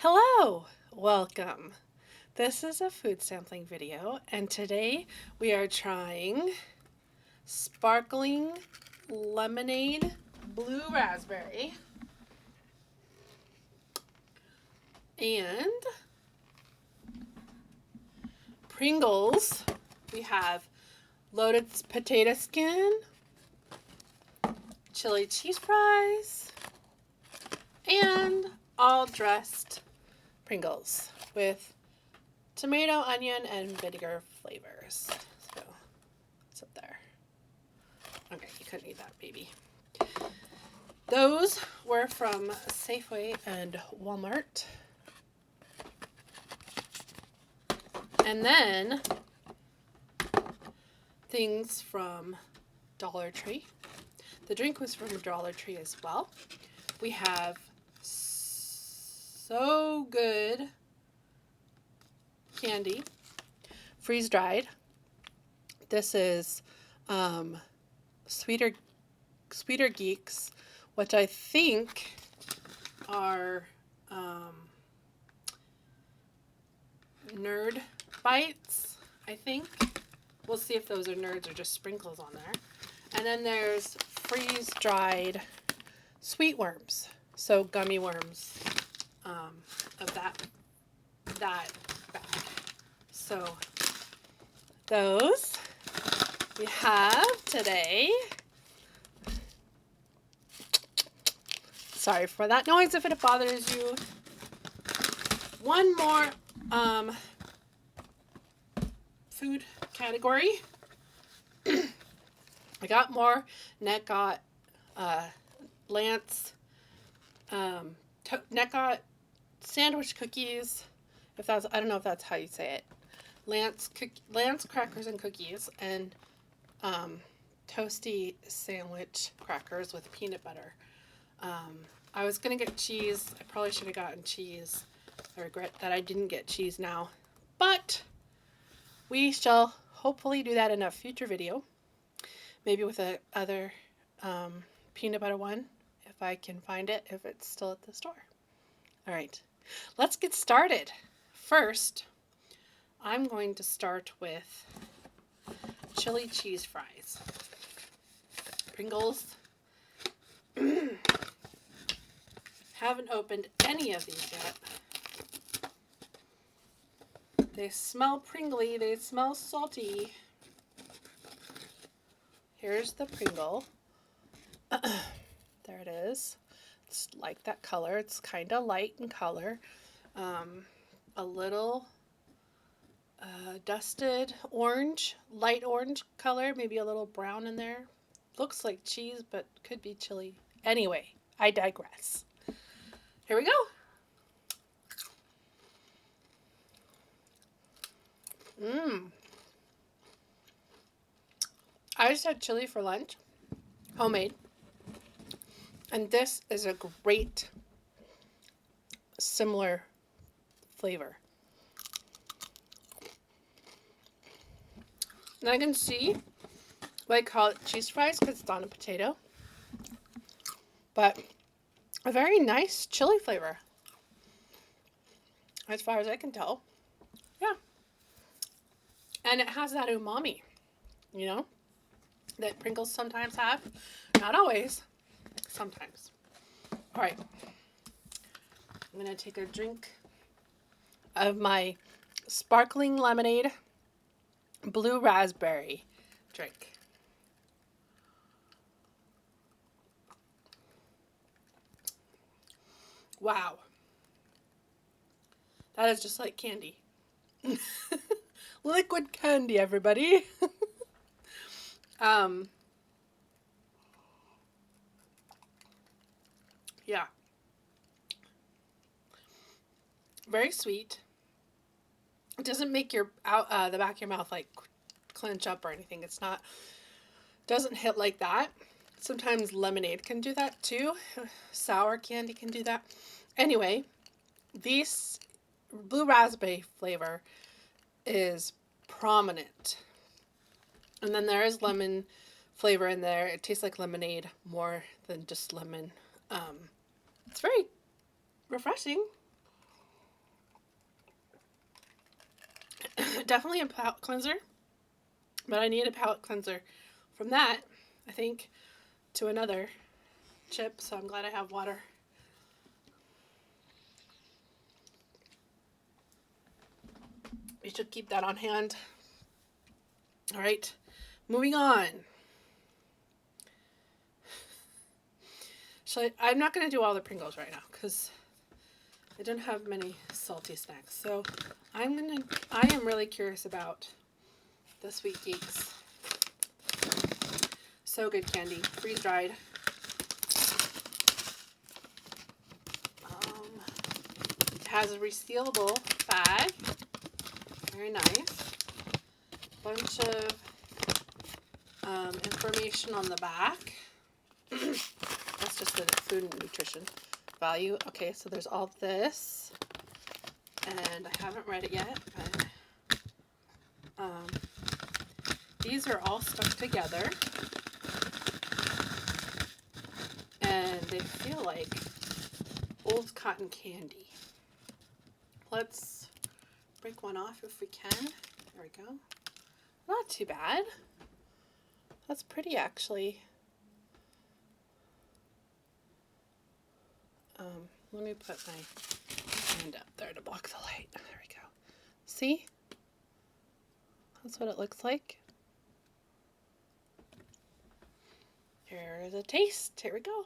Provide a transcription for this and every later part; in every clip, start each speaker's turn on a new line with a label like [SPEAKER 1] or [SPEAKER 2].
[SPEAKER 1] Hello, welcome. This is a food sampling video, and today we are trying sparkling lemonade blue raspberry and Pringles. We have loaded potato skin, chili cheese fries, and all dressed Pringles with tomato, onion, and vinegar flavors. So, it's up there. Okay, you couldn't eat that, baby. Those were from Safeway and Walmart. And then things from Dollar Tree. The drink was from Dollar Tree as well. We have So Good candy, freeze dried. This is Sweeter Geeks, which I think are Nerd Bites, I think. We'll see if those are nerds or just sprinkles on there. And then there's freeze dried sweet worms, so gummy worms of that bag. So those we have today. Sorry for that noise if it bothers you. One more food category. I got more, Net got Lance Net got sandwich cookies, if that's, I don't know if that's how you say it. Lance crackers and cookies, and toasty sandwich crackers with peanut butter. I was gonna get cheese. I probably should have gotten cheese. I regret that I didn't get cheese now, but we shall hopefully do that in a future video, maybe with a other peanut butter one, if I can find it, if it's still at the store. All right, let's get started. First, I'm going to start with chili cheese fries. Pringles. Haven't opened any of these yet. They smell Pringly, they smell salty. Here's the Pringle. There it is. It's like that color. It's kind of light in color. A little dusted orange, light orange color, maybe a little brown in there. Looks like cheese, but could be chili. Anyway, I digress. Here we go. I just had chili for lunch, homemade. And this is a great similar flavor. And I can see why I call it cheese fries, because it's on a potato. But a very nice chili flavor, as far as I can tell. Yeah. And it has that umami, you know, that Pringles sometimes have. Not always. Sometimes. All right. I'm going to take a drink of my sparkling lemonade blue raspberry drink. Wow. That is just like candy. Liquid candy, everybody. Yeah. Very sweet. It doesn't make your the back of your mouth like clench up or anything. It's not, doesn't hit like that. Sometimes lemonade can do that too. Sour candy can do that. Anyway, this blue raspberry flavor is prominent. And then there is lemon flavor in there. It tastes like lemonade more than just lemon. It's very refreshing. Definitely a palate cleanser, but I need a palate cleanser from that, I think, to another chip, so I'm glad I have water. We should keep that on hand. All right, moving on. I'm not going to do all the Pringles right now because I don't have many salty snacks. So I am really curious about the Sweet Geeks. So good candy, freeze dried. It has a resealable bag. Very nice. Bunch of information on the back. That's just the food and nutrition value. Okay, so there's all this, and I haven't read it yet. But, these are all stuck together, and they feel like old cotton candy. Let's break one off if we can. There we go. Not too bad. That's pretty, actually. Let me put my hand up there to block the light. There we go. See? That's what it looks like. Here's a taste. Here we go.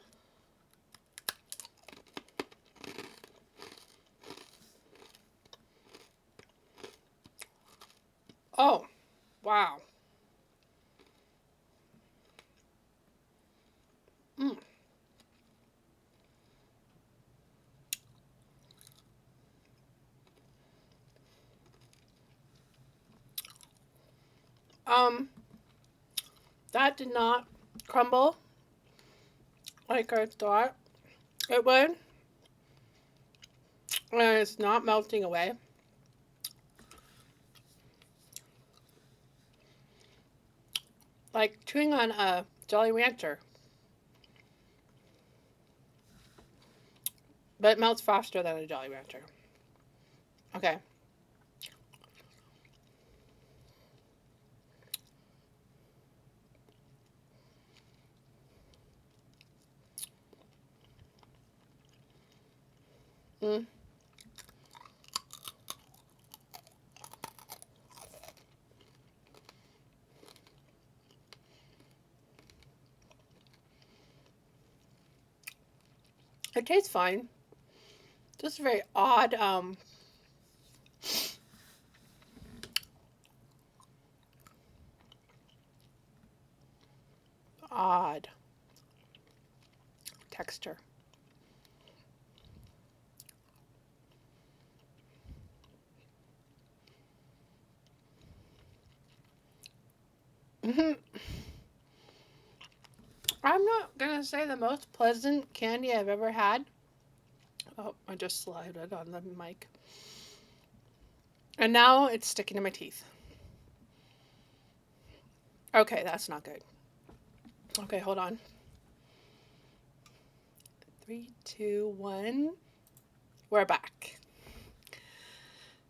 [SPEAKER 1] Oh, wow. That did not crumble like I thought it would. And it's not melting away. Like chewing on a Jolly Rancher. But it melts faster than a Jolly Rancher. Okay. It tastes fine. Just very odd, odd texture. I'm not gonna say the most pleasant candy I've ever had. Oh, I just slided on the mic. And now it's sticking to my teeth. Okay, that's not good. Okay, hold on. 3, 2, 1. We're back.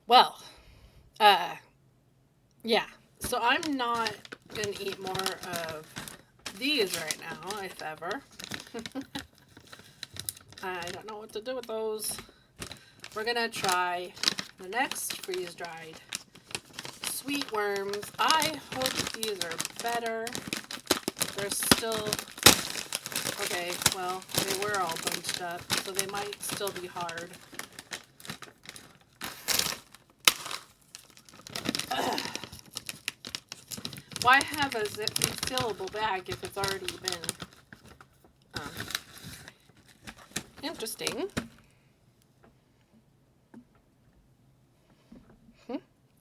[SPEAKER 1] Well, yeah. So I'm not gonna eat more of these right now, if ever. I don't know what to do with those. We're gonna try the next freeze-dried sweet worms. I hope these are better. They're still, okay, well, they were all bunched up, so they might still be hard. Why have a refillable bag if it's already been interesting?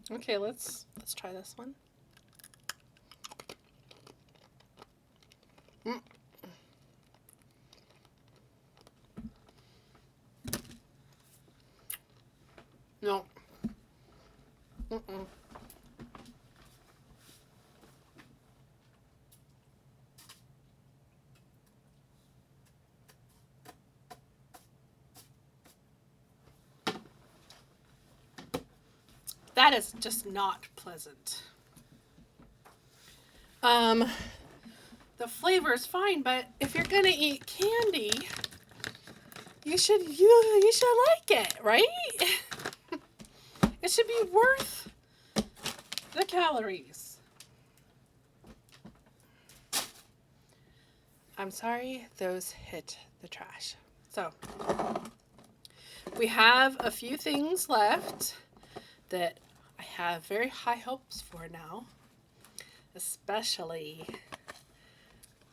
[SPEAKER 1] Okay, let's try this one. No. That is just not pleasant. The flavor is fine, but if you're gonna eat candy, you should like it, right? It should be worth the calories. I'm sorry, those hit the trash. So, we have a few things left that I have very high hopes for now. Especially,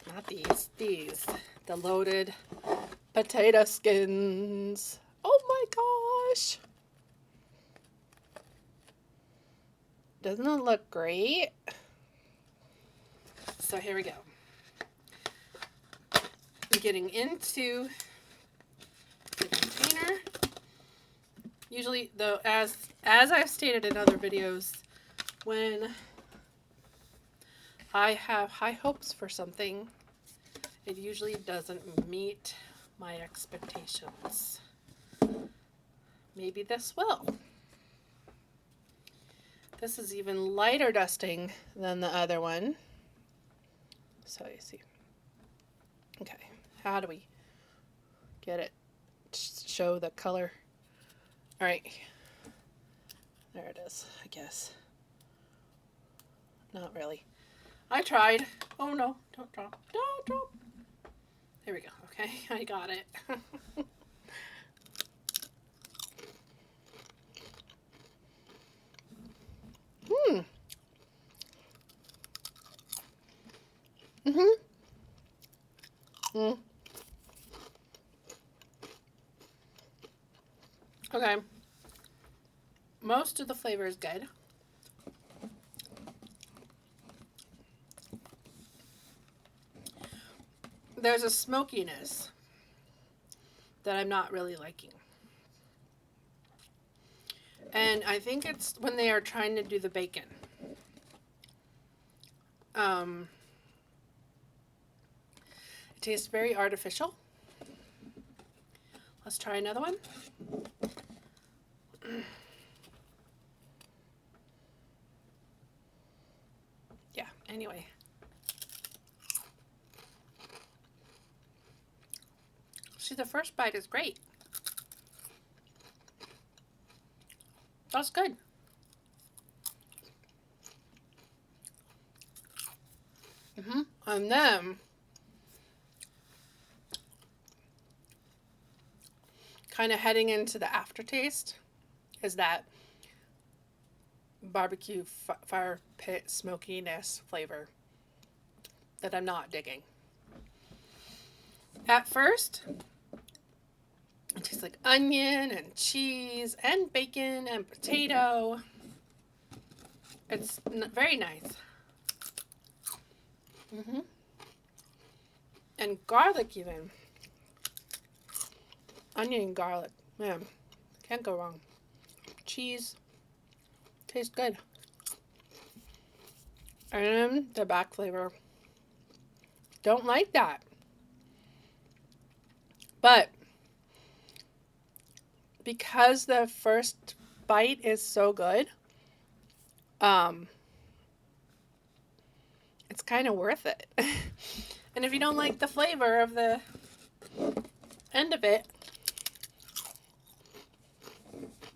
[SPEAKER 1] not these, the loaded potato skins. Oh my gosh! Doesn't it look great? So here we go. I'm getting into the container. Usually, though, as I've stated in other videos, when I have high hopes for something, it usually doesn't meet my expectations. Maybe this will. This is even lighter dusting than the other one. So you see. Okay, how do we get it to show the color? All right, there it is, I guess. Not really. I tried. Oh no, don't drop. Don't drop. There we go. Okay, I got it. Okay. Most of the flavor is good. There's a smokiness that I'm not really liking. And I think it's when they are trying to do the bacon. It tastes very artificial. Let's try another one. Yeah, anyway. See, the first bite is great. That's good. And then, kind of heading into the aftertaste is that barbecue fire pit smokiness flavor that I'm not digging. At first, it tastes like onion and cheese and bacon and potato. It's very nice. And garlic even. Onion and garlic. Man, can't go wrong. Cheese. Tastes good. And then the back flavor. Don't like that. But because the first bite is so good, it's kind of worth it. And if you don't like the flavor of the end of it,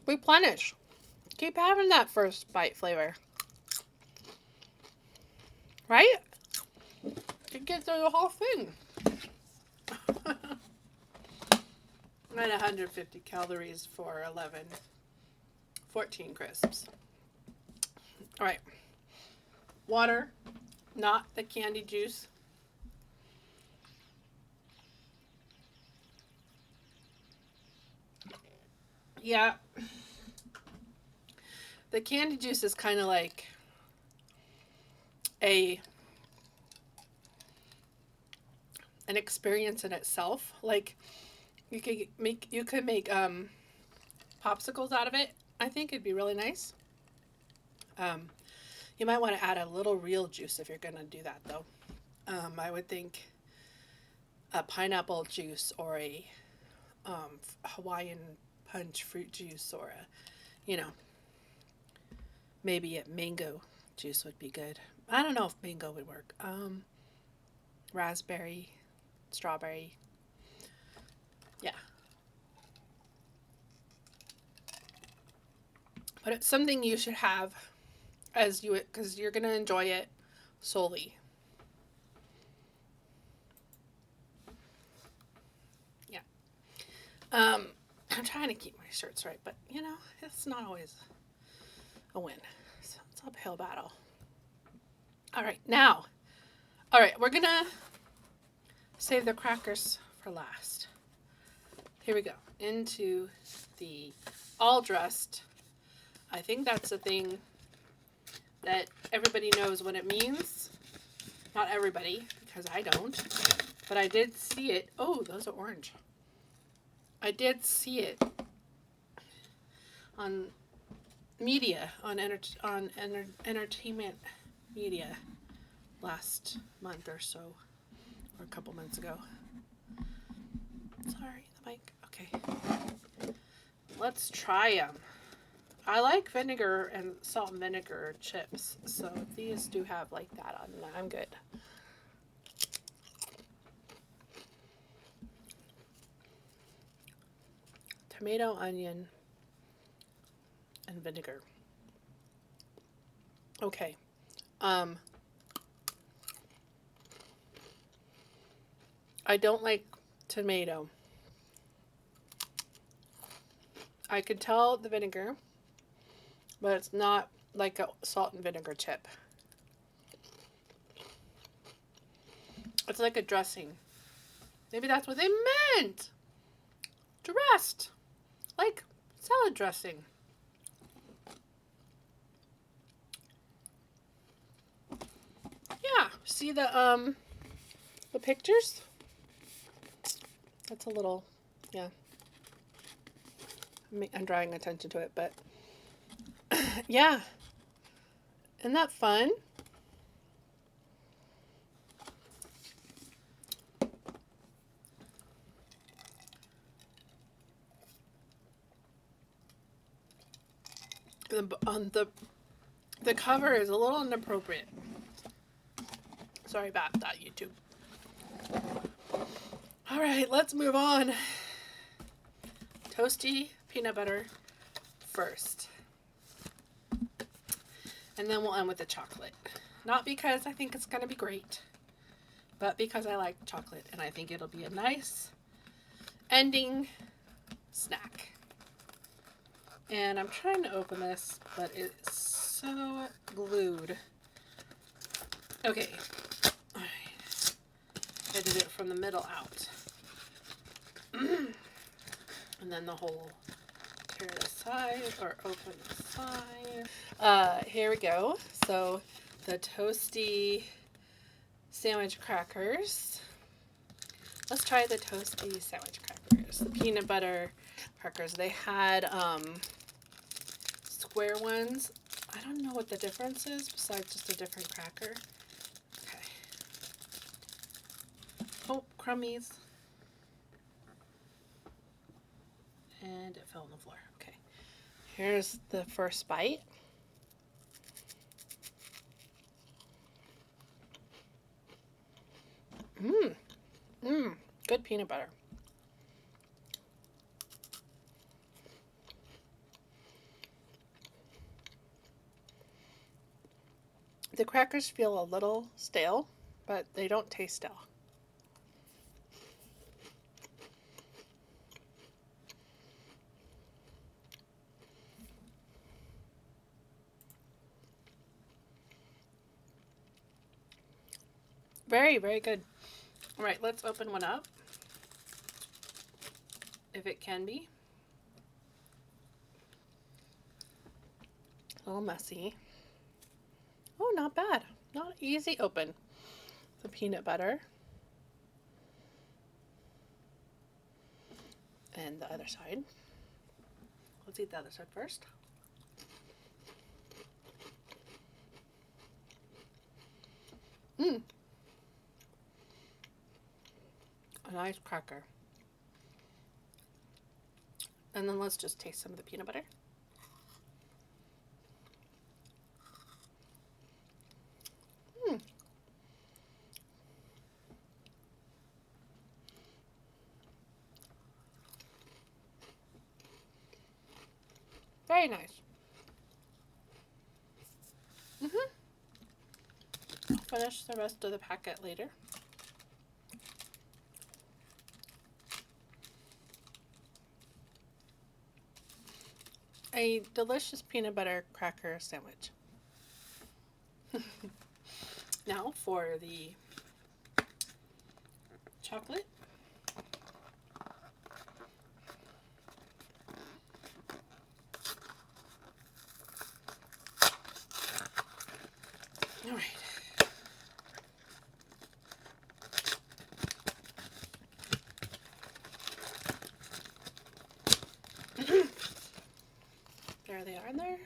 [SPEAKER 1] replenish. Keep having that first bite flavor. Right? You get through the whole thing. And 150 calories for 14 crisps. All right. Water, not the candy juice. Yeah. The candy juice is kind of like an experience in itself. Like you could make popsicles out of it. I think it'd be really nice. You might want to add a little real juice if you're gonna do that, though. I would think a pineapple juice or a Hawaiian punch fruit juice or a, Maybe a mango juice would be good. I don't know if mango would work. Raspberry, strawberry. Yeah. But it's something you should have as you, because you're going to enjoy it solely. Yeah. I'm trying to keep my shirts right, but you know, it's not always a win. So it's an uphill battle. All right, now. All right, we're going to save the crackers for last. Here we go. Into the all dressed. I think that's a thing that everybody knows what it means. Not everybody, because I don't. But I did see it. Oh, those are orange. I did see it on media, on entertainment media last month or so, or a couple months ago. Sorry, the mic. Okay. Let's try them. I like vinegar and salt and vinegar chips, so if these do have like that on them, I'm good. Tomato, onion, and vinegar. Okay. I don't like tomato. I could tell the vinegar, but it's not like a salt and vinegar chip. It's like a dressing. Maybe that's what they meant. Dressed. Like salad dressing. Yeah. See the pictures? That's a little, yeah. I'm drawing attention to it, but yeah. Isn't that fun? The cover is a little inappropriate. Sorry about that, YouTube. All right, let's move on. Toasty peanut butter first. And then we'll end with the chocolate. Not because I think it's going to be great, but because I like chocolate and I think it'll be a nice ending snack. And I'm trying to open this, but it's so glued. Okay. All right. I did it from the middle out. And then the whole, tear it aside or open the side. Here we go. So the toasty sandwich crackers. Let's try the toasty sandwich crackers. The peanut butter crackers. They had square ones. I don't know what the difference is besides just a different cracker. Okay. Oh, crummies. And it fell on the floor. Okay. Here's the first bite. Good peanut butter. The crackers feel a little stale, but they don't taste stale. Very, very good. All right, let's open one up. If it can be. A little messy. Oh, not bad. Not easy open. The peanut butter. And the other side. Let's eat the other side first. A nice cracker. And then let's just taste some of the peanut butter. Very nice. I'll finish the rest of the packet later. A delicious peanut butter cracker sandwich. Now for the chocolate. All right. There they are in there.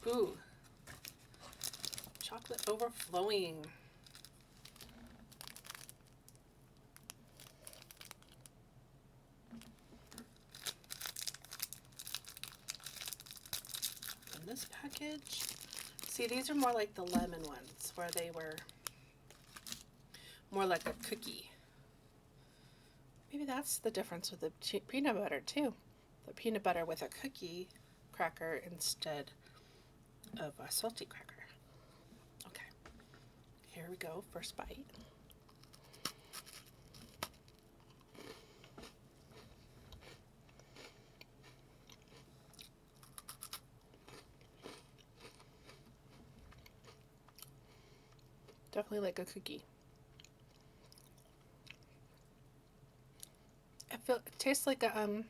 [SPEAKER 1] Ooh. Chocolate overflowing. In this package, see, these are more like the lemon ones, where they were more like a cookie. Maybe that's the difference with the peanut butter too. The peanut butter with a cookie cracker instead of a salty cracker. Okay, here we go, first bite. Definitely like a cookie. It tastes like a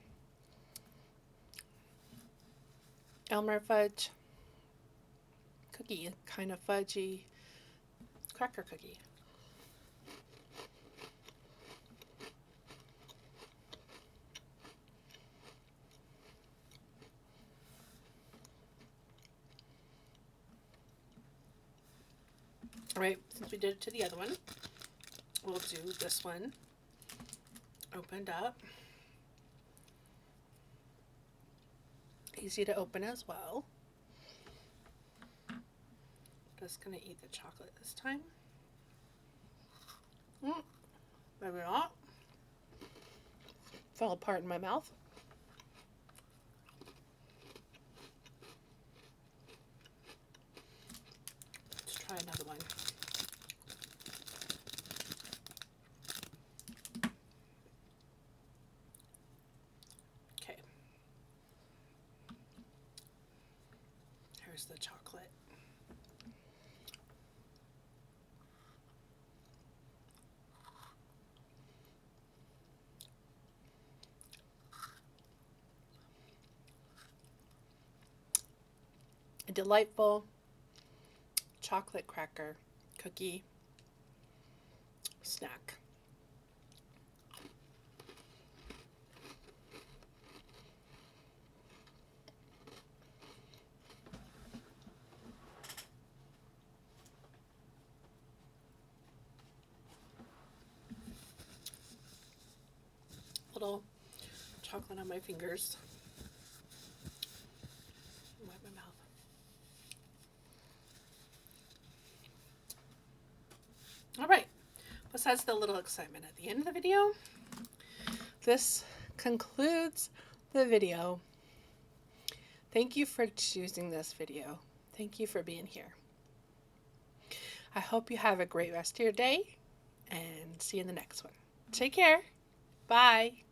[SPEAKER 1] Elmer fudge cookie, kind of fudgy cracker cookie. All right, since we did it to the other one, we'll do this one opened up. Easy to open as well. Just gonna eat the chocolate this time. Maybe not. Fell apart in my mouth. Let's try another one. Okay. Here's the chocolate. A delightful chocolate cracker cookie snack. Little chocolate on my fingers. Wipe my mouth. All right, besides the little excitement at the end of the video, this concludes the video. Thank you for choosing this video. Thank you for being here. I hope you have a great rest of your day and see you in the next one. Take care. Bye.